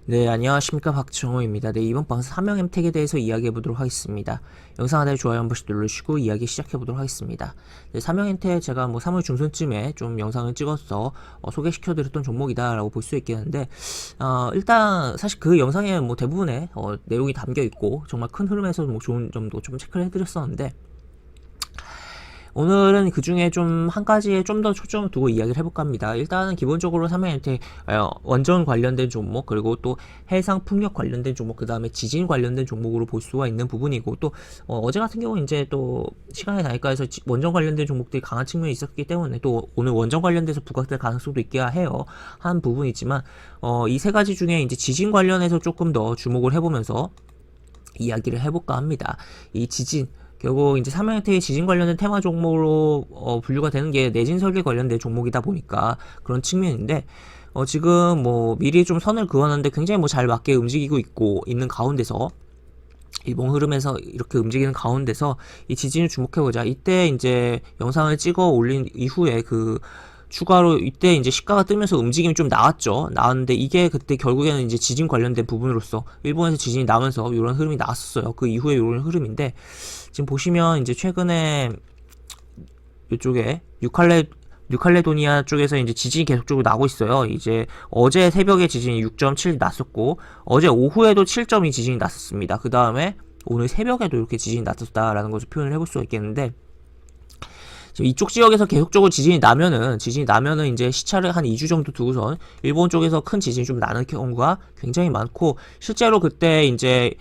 네, 안녕하십니까. 박정호입니다. 네, 이번 방송 사명 햄택에 대해서 이야기해 보도록 하겠습니다. 영상 하단에 좋아요 한 번씩 눌러주시고 이야기 시작해 보도록 하겠습니다. 네, 사명 햄택 제가 3월 중순쯤에 좀 영상을 찍어서 소개시켜 드렸던 종목이다라고 볼 수 있겠는데, 일단 사실 그 영상에 대부분의 내용이 담겨 있고 정말 큰 흐름에서 좋은 점도 좀 체크를 해드렸었는데, 오늘은 그 중에 좀 한 가지에 좀 더 초점을 두고 이야기를 해볼까 합니다. 일단은 기본적으로 삼양한테 원전 관련된 종목, 그리고 또 해상 풍력 관련된 종목, 그 다음에 지진 관련된 종목으로 볼 수가 있는 부분이고, 또 어제 같은 경우 이제 또 시간이 나니까 해서 원전 관련된 종목들이 강한 측면이 있었기 때문에 또 오늘 원전 관련돼서 부각될 가능성도 있기야 해요. 한 부분이지만 이 세 가지 중에 이제 지진 관련해서 조금 더 주목을 해보면서 이야기를 해볼까 합니다. 이 지진, 결국 이제 삼양태의 지진 관련된 테마 종목으로 분류가 되는 게 내진 설계 관련된 종목이다 보니까 그런 측면인데, 지금 미리 좀 선을 그었는데 굉장히 잘 맞게 움직이고 있는 가운데서, 일본 흐름에서 이렇게 움직이는 가운데서 이 지진을 주목해보자. 이때 이제 영상을 찍어 올린 이후에 추가로 이때 이제 시가가 뜨면서 움직임이 좀 나왔는데 이게 그때 결국에는 이제 지진 관련된 부분으로서 일본에서 지진이 나면서 이런 흐름이 나왔었어요. 그 이후에 이런 흐름인데, 지금 보시면 이제 최근에 이쪽에 뉴칼레도니아 쪽에서 이제 지진이 계속적으로 나고 있어요. 이제 어제 새벽에 지진이 6.7 났었고, 어제 오후에도 7.2 지진이 났었습니다. 그 다음에 오늘 새벽에도 이렇게 지진이 났었다라는 것을 표현을 해볼 수가 있겠는데, 이쪽 지역에서 계속적으로 지진이 나면은 이제 시차를 한 2주 정도 두고선 일본 쪽에서 큰 지진이 좀 나는 경우가 굉장히 많고, 실제로 그때 이제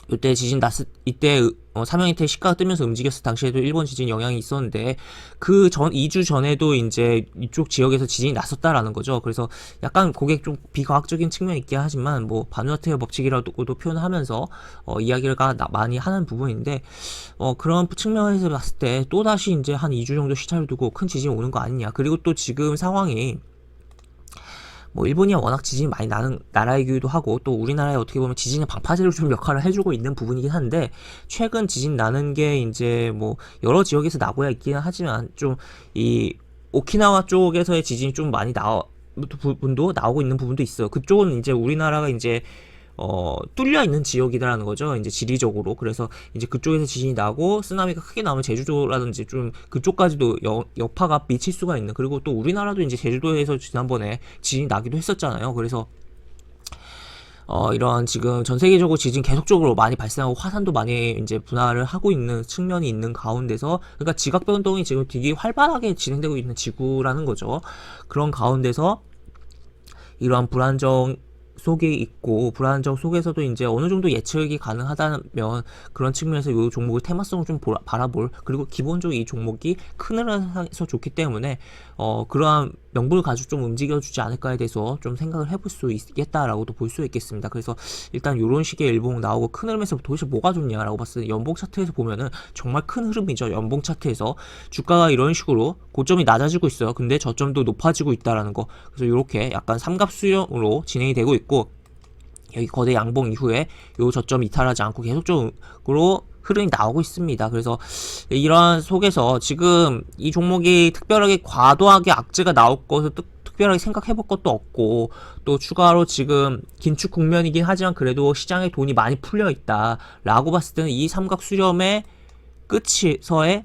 이때 지진 이때 삼양이태 시가가 뜨면서 움직였을 당시에도 일본 지진 영향이 있었는데, 그 2주 전에도 이제 이쪽 지역에서 지진이 났었다라는 거죠. 그래서 약간 그게 좀 비과학적인 측면이 있긴 하지만 바누아트의 법칙이라고도 표현하면서 이야기를 많이 하는 부분인데, 그런 측면에서 봤을 때 또다시 이제 한 2주 정도 시차를 두고 큰 지진이 오는 거 아니냐. 그리고 또 지금 상황이 일본이 워낙 지진이 많이 나는 나라이기도 하고, 또 우리나라에 어떻게 보면 지진의 방파제로 좀 역할을 해주고 있는 부분이긴 한데, 최근 지진 나는 게 이제 여러 지역에서 나고야 있기는 하지만, 좀 이 오키나와 쪽에서의 지진이 좀 많이 부분도 나오고 있는 부분도 있어요. 그쪽은 이제 우리나라가 이제 뚫려 있는 지역이다라는 거죠. 이제 지리적으로. 그래서 이제 그쪽에서 지진이 나고 쓰나미가 크게 나면 제주도라든지 좀 그쪽까지도 여파가 미칠 수가 있는. 그리고 또 우리나라도 이제 제주도에서 지난번에 지진이 나기도 했었잖아요. 그래서 이런 지금 전 세계적으로 지진 계속적으로 많이 발생하고 화산도 많이 이제 분화를 하고 있는 측면이 있는 가운데서, 그러니까 지각 변동이 지금 되게 활발하게 진행되고 있는 지구라는 거죠. 그런 가운데서 이러한 불안정 속에 있고, 불안정 속에서도 이제 어느 정도 예측이 가능하다면 그런 측면에서 이 종목의 테마성을 좀 바라볼, 그리고 기본적으로 이 종목이 큰 흐름에서 좋기 때문에 그러한 명분을 가지고 좀 움직여주지 않을까에 대해서 좀 생각을 해볼 수 있겠다라고도 볼 수 있겠습니다. 그래서 일단 이런 식의 일봉 나오고 큰 흐름에서 도대체 뭐가 좋냐라고 봤을 때, 연봉 차트에서 보면은 정말 큰 흐름이죠. 연봉 차트에서 주가가 이런 식으로 고점이 낮아지고 있어요. 근데 저점도 높아지고 있다라는 거. 그래서 이렇게 약간 삼각 수렴으로 진행이 되고 있고, 여기 거대 양봉 이후에 요 저점 이탈하지 않고 계속적으로 흐름이 나오고 있습니다. 그래서 이런 속에서 지금 이 종목이 특별하게 과도하게 악재가 나올 것을 특별하게 생각해볼 것도 없고, 또 추가로 지금 긴축 국면이긴 하지만 그래도 시장에 돈이 많이 풀려 있다 라고 봤을 때는 이 삼각 수렴의 끝에서의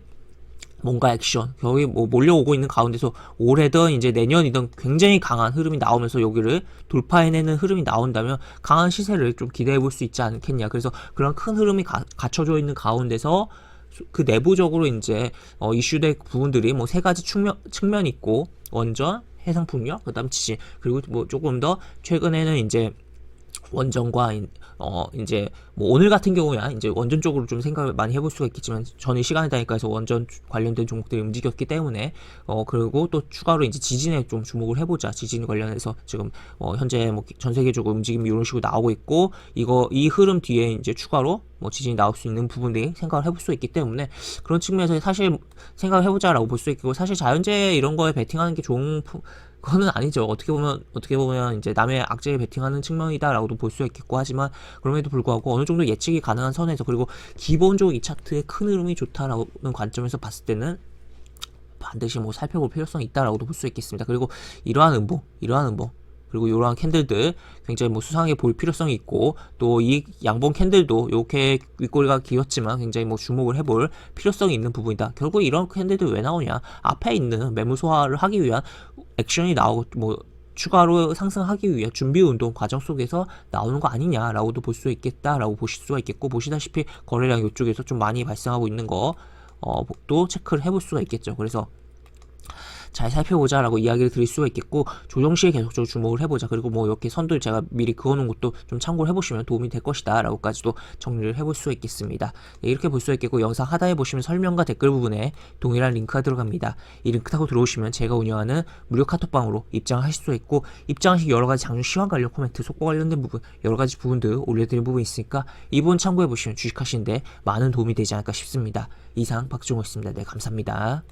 뭔가 액션, 거기 몰려오고 있는 가운데서 올해든 이제 내년이든 굉장히 강한 흐름이 나오면서 여기를 돌파해내는 흐름이 나온다면 강한 시세를 좀 기대해 볼 수 있지 않겠냐. 그래서 그런 큰 흐름이 갖춰져 있는 가운데서 그 내부적으로 이제 이슈될 부분들이 세 가지 측면이 있고, 원전, 해상풍력, 그 다음 지진, 그리고 조금 더 최근에는 이제 원전과 이제 오늘 같은 경우야 이제 원전 쪽으로 좀 생각을 많이 해볼 수가 있겠지만, 전에 시간이 다니까 해서 원전 관련된 종목들이 움직였기 때문에 그리고 또 추가로 이제 지진에 좀 주목을 해보자. 지진 관련해서 지금 현재 전 세계적으로 움직임이 이런 식으로 나오고 있고, 이 흐름 뒤에 이제 추가로 지진이 나올 수 있는 부분들이 생각을 해볼 수 있기 때문에, 그런 측면에서 사실 생각을 해보자라고 볼 수 있고, 사실 자연재해 이런 거에 베팅하는 게 좋은 그거는 아니죠. 어떻게 보면 이제 남의 악재에 베팅하는 측면이다라고도 볼 수 있겠고 하지만, 그럼에도 불구하고 어느 정도 예측이 가능한 선에서, 그리고 기본적으로 이 차트의 큰 흐름이 좋다라는 관점에서 봤을 때는 반드시 살펴볼 필요성이 있다라고도 볼 수 있겠습니다. 그리고 이러한 음봉 그리고 이러한 캔들들 굉장히 뭐 수상해 보일 필요성이 있고, 또 이 양봉 캔들도 이렇게 윗꼬리가 길었지만 굉장히 뭐 주목을 해볼 필요성이 있는 부분이다. 결국 이런 캔들들 왜 나오냐? 앞에 있는 매물 소화를 하기 위한 액션이 나오고 뭐 추가로 상승하기 위한 준비 운동 과정 속에서 나오는 거 아니냐라고도 볼 수 있겠다라고 보실 수가 있겠고, 보시다시피 거래량 이쪽에서 좀 많이 발생하고 있는 거 또 체크를 해볼 수가 있겠죠. 그래서 잘 살펴보자라고 이야기를 드릴 수가 있겠고, 조정 시에 계속적으로 주목을 해보자. 그리고 뭐 이렇게 선들 제가 미리 그어놓은 것도 좀 참고를 해보시면 도움이 될 것이다 라고까지도 정리를 해볼 수 있겠습니다. 네, 이렇게 볼 수 있겠고, 영상 하단에 보시면 설명과 댓글 부분에 동일한 링크가 들어갑니다. 이 링크 타고 들어오시면 제가 운영하는 무료 카톡방으로 입장하실 수 있고, 입장하시 여러가지 장중 시황 관련 코멘트, 속보 관련된 부분, 여러가지 부분들 올려드린 부분이 있으니까 이 부분 참고해보시면 주식하시는데 많은 도움이 되지 않을까 싶습니다. 이상 박종호였습니다. 네, 감사합니다.